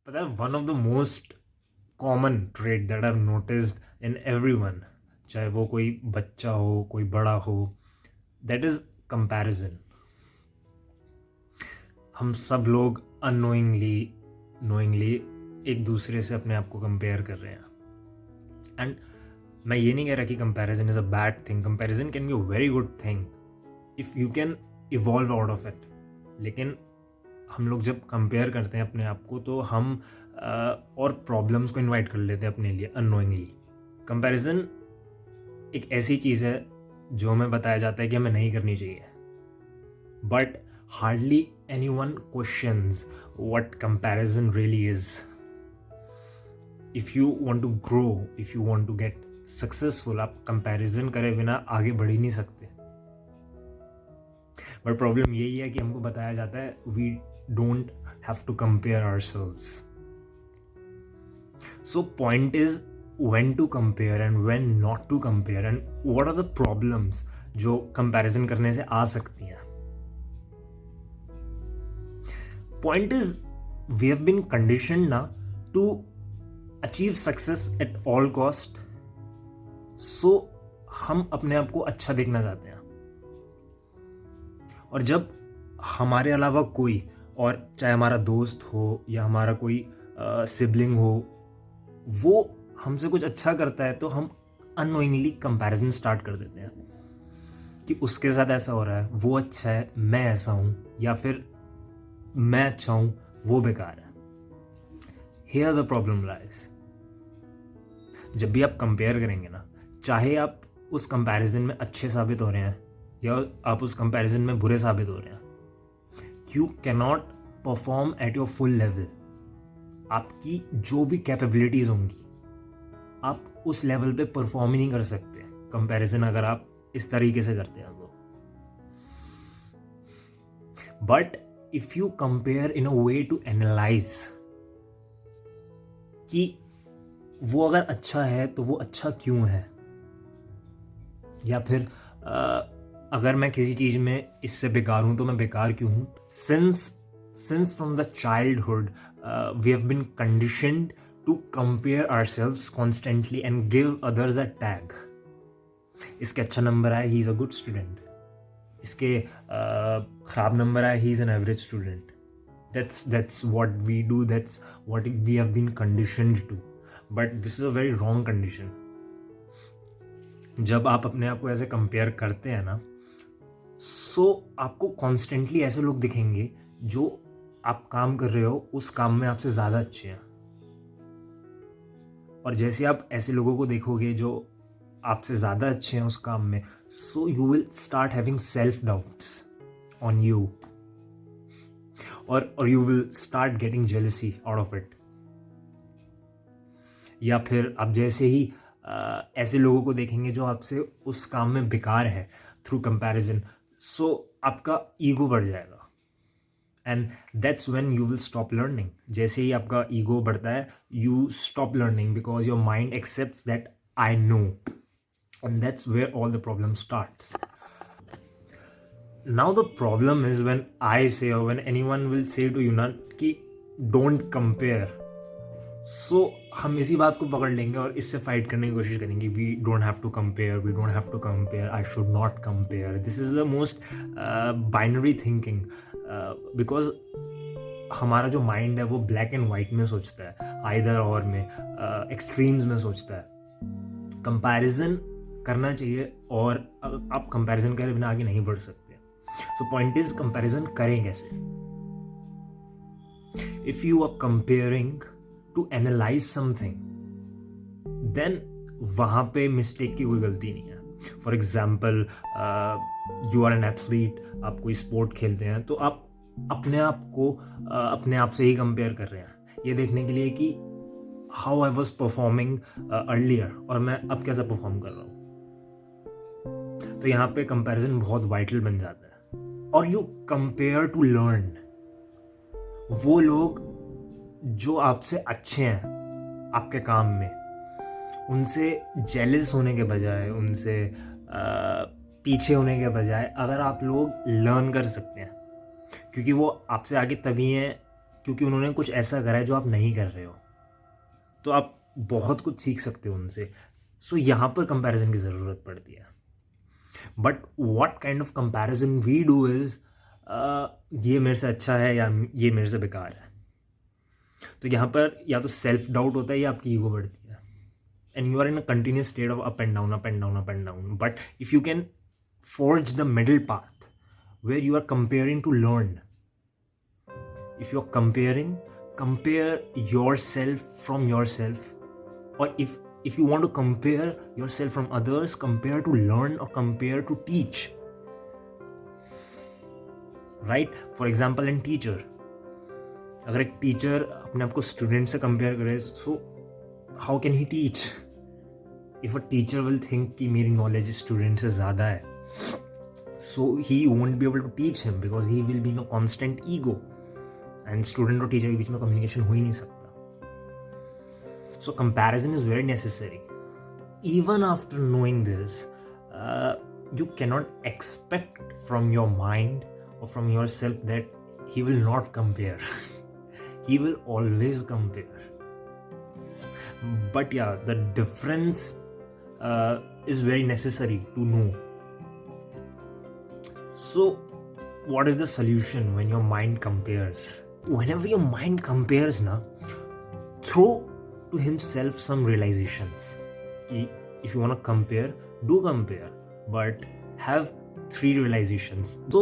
पता है, one of the most common trait that I noticed in everyone, चाहे वो कोई बच्चा हो कोई बड़ा हो, दैट इज कंपैरिजन. हम सब लोग अननोइंगली नोइंगली एक दूसरे से अपने आप को कंपेयर कर रहे हैं. एंड मैं ये नहीं कह रहा कि comparison is a bad thing. Comparison can be a very good thing if you can evolve out of it. लेकिन हम लोग जब कंपेयर करते हैं अपने आप को तो हम और प्रॉब्लम्स को इनवाइट कर लेते हैं अपने लिए अननोइंगली. कंपैरिजन एक ऐसी चीज़ है जो हमें बताया जाता है कि हमें नहीं करनी चाहिए, but hardly anyone questions what comparison really is. If you want to grow, if you want to get successful, आप कंपैरिजन करे बिना आगे बढ़ ही नहीं सकते. बट प्रॉब्लम यही है कि हमको बताया जाता है we don't have to compare ourselves. So point is when to compare and when not to compare and what are the problems जो कंपैरिजन करने से आ सकती हैं. Point is we have been conditioned ना to achieve success at all cost. So हम अपने आप को अच्छा देखना चाहते हैं, और जब हमारे अलावा कोई और, चाहे हमारा दोस्त हो या हमारा कोई सिबलिंग हो, वो हमसे कुछ अच्छा करता है तो हम अननोइंगली कंपैरिजन स्टार्ट कर देते हैं कि उसके साथ ऐसा हो रहा है, वो अच्छा है मैं ऐसा हूँ, या फिर मैं अच्छा हूँ वो बेकार है. Here the problem lies. जब भी आप कंपेयर करेंगे ना, चाहे आप उस कंपैरिजन में अच्छे साबित हो रहे हैं या आप उस कंपैरिजन में बुरे साबित हो रहे हैं, you can not perform at your full level. आपकी जो भी कैपेबिलिटीज होंगी आप उस लेवल पे परफॉर्म ही नहीं कर सकते कंपैरिजन अगर आप इस तरीके से करते हैं तो. But if you compare in a way to analyse कि वो अगर अच्छा है तो वो अच्छा क्यों है, या फिर अगर मैं किसी चीज में इससे बेकार हूं तो मैं बेकार क्यों हूं. Since from the childhood we have been conditioned to compare ourselves constantly and give others a tag. इसके अच्छा नंबर आए, he is a good student. इसके खराब नंबर आए, he is an average student. That's what we do. That's what we have been conditioned to. But this is a very wrong condition. जब आप अपने आप को ऐसे कंपेयर करते हैं ना, सो आपको कॉन्स्टेंटली ऐसे लोग दिखेंगे जो आप काम कर रहे हो उस काम में आपसे ज़्यादा अच्छे हैं. और जैसे आप ऐसे लोगों को देखोगे जो आपसे ज़्यादा अच्छे हैं उस काम में, so you will start having self doubts on you, और you will start getting jealousy out of it. या फिर आप जैसे ही ऐसे लोगों को देखेंगे जो आपसे उस काम में बेकार है थ्रू कंपैरिजन, सो आपका ईगो बढ़ जाएगा. And that's when you will stop learning. जैसे ही आपका ईगो बढ़ता है, you stop learning because your mind accepts that I know, and that's where all the problem starts. Now the problem is when I say और when anyone will say to you ना कि don't compare. सो हम इसी बात को पकड़ लेंगे और इससे फाइट करने की कोशिश करेंगे. We don't have to compare, we don't have to compare, I should not compare. This is the most binary thinking, because हमारा जो माइंड है वो ब्लैक एंड वाइट में सोचता है, आइदर और में, एक्सट्रीम्स में सोचता है. कंपैरिजन करना चाहिए और आप कंपैरिजन करे बिना आगे नहीं बढ़ सकते. सो पॉइंट इज कंपैरिजन करें कैसे. If you are comparing to analyse something, then वहाँ पे मिस्टेक की कोई गलती नहीं है. For example, you are an athlete, आप कोई स्पोर्ट खेलते हैं तो आप अपने आप को अपने आप से ही कंपेयर कर रहे हैं ये देखने के लिए कि how I was performing earlier और मैं अब कैसा परफॉर्म कर रहा हूँ. तो यहाँ पे कंपैरिजन बहुत वाइटल बन जाता है. और यू कंपेयर टू लर्न. वो लोग जो आपसे अच्छे हैं आपके काम में, उनसे जेलस होने के बजाय, उनसे पीछे होने के बजाय अगर आप लोग लर्न कर सकते हैं, क्योंकि वो आपसे आगे तभी हैं क्योंकि उन्होंने कुछ ऐसा करा है जो आप नहीं कर रहे हो, तो आप बहुत कुछ सीख सकते हो उनसे. सो यहाँ पर कंपैरिजन की ज़रूरत पड़ती है. But what kind of comparison we do is, ये मेरे से अच्छा है या ये मेरे से बेकार है. तो यहाँ पर या तो सेल्फ डाउट होता है या आपकी ईगो बढ़ती है. And you are in a continuous state of up and down, up and down, up and down. But if you can forge the middle path where you are comparing to learn. If you're comparing, compare yourself from yourself, or if you want to compare yourself from others, compare to learn or compare to teach. Right? For example, in teacher, अगर एक teacher अपने आप को student से compare करे, so how can he teach? If a teacher will think कि मेरी knowledge student से ज़्यादा है, so he won't be able to teach him because he will be in a constant ego, and student और teacher के बीच में communication हो ही नहीं सकता. So comparison is very necessary. Even after knowing this, you cannot expect from your mind or from yourself that he will not compare. He will always compare. But yeah, the difference is very necessary to know. So, what is the solution when your mind compares? Whenever your mind compares, throw to himself some realizations. If you want to compare, do compare, but have 3 realizations. So,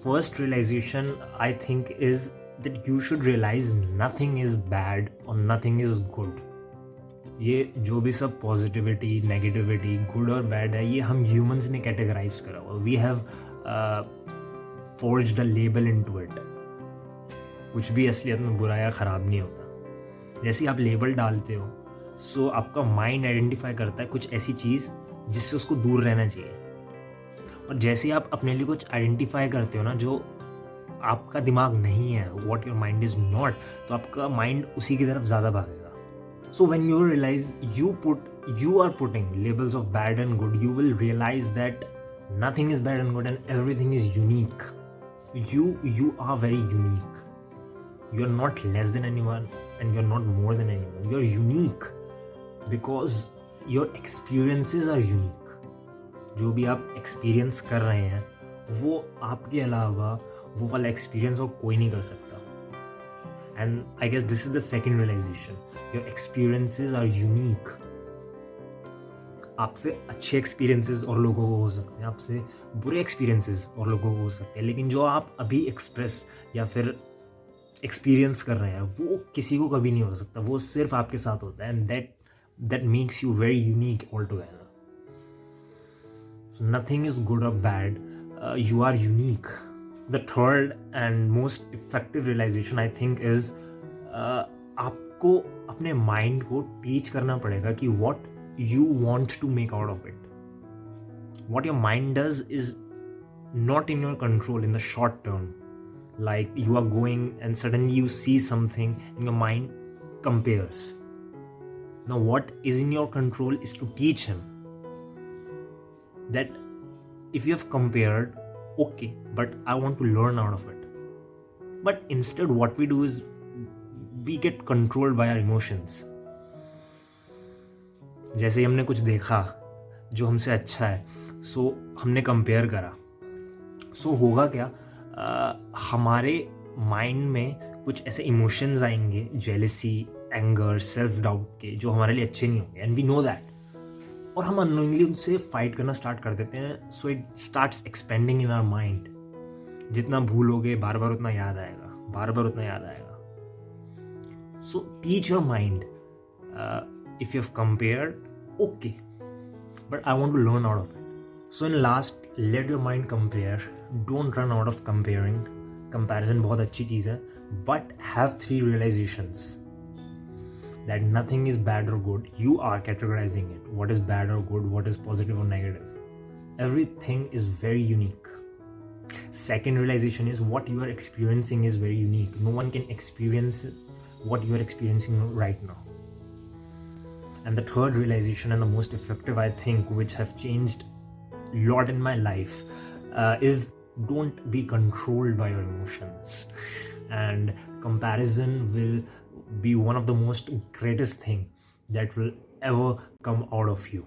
first realization I think is that you should realize nothing is bad or nothing is good. ये जो भी सब positivity, negativity, good और bad है, ये हम humans ने categorise करा हुआ. We have forged a label into it. कुछ भी असलियत में बुरा या ख़राब नहीं होता. जैसे आप लेबल डालते हो, सो आपका माइंड आइडेंटिफाई करता है कुछ ऐसी चीज़ जिससे उसको दूर रहना चाहिए. और जैसे आप अपने लिए कुछ आइडेंटिफाई करते हो ना जो आपका दिमाग नहीं है, what your mind is not, तो आपका माइंड उसी की तरफ ज़्यादा भागेगा. So when you realize you are putting labels of bad and good, you will realize that nothing is bad and good and everything is unique. You are very unique. You are not less than anyone and you are not more than anyone. You are unique because your experiences are unique. जो भी आप experience कर रहे हैं वो आपके अलावा वो वाला experience और कोई नहीं कर सकता. And I guess this is the second realization. Your experiences are unique. आपसे अच्छे एक्सपीरियंसेस और लोगों को हो सकते हैं, आपसे बुरे एक्सपीरियंसेस और लोगों को हो सकते हैं, लेकिन जो आप अभी एक्सप्रेस या फिर एक्सपीरियंस कर रहे हैं वो किसी को कभी नहीं हो सकता. वो सिर्फ आपके साथ होता है. And that makes you very unique all together. So nothing is good और bad. You are unique. The third and most effective realization I think is आपको अपने माइंड को टीच करना पड़ेगा कि what you want to make out of it. What your mind does is not in your control in the short term. Like you are going and suddenly you see something and your mind compares. Now what is in your control is to teach him that if you have compared, okay, but I want to learn out of it. But instead what we do is we get controlled by our emotions. जैसे ही हमने कुछ देखा जो हमसे अच्छा है, सो हमने compare करा, सो होगा क्या, हमारे माइंड में कुछ ऐसे इमोशंस आएंगे, जेलसी, एंगर, सेल्फ डाउट के, जो हमारे लिए अच्छे नहीं होंगे. And we know that. और हम अननोइंगली उनसे फाइट करना स्टार्ट कर देते हैं. So it starts expanding in our mind. जितना भूलोगे बार बार उतना याद आएगा, बार बार उतना याद आएगा. So teach your mind. If you have compared, okay, but I want to learn out of it. So in last, let your mind compare. Don't run out of comparing. Comparison बहुत अच्छी चीज़ है, but have 3 realizations. That nothing is bad or good. You are categorizing it. What is bad or good? What is positive or negative? Everything is very unique. Second realization is what you are experiencing is very unique. No one can experience what you are experiencing right now. And the third realization, and the most effective I think, which have changed a lot in my life, is don't be controlled by your emotions. and comparison will be one of the most greatest thing that will ever come out of you.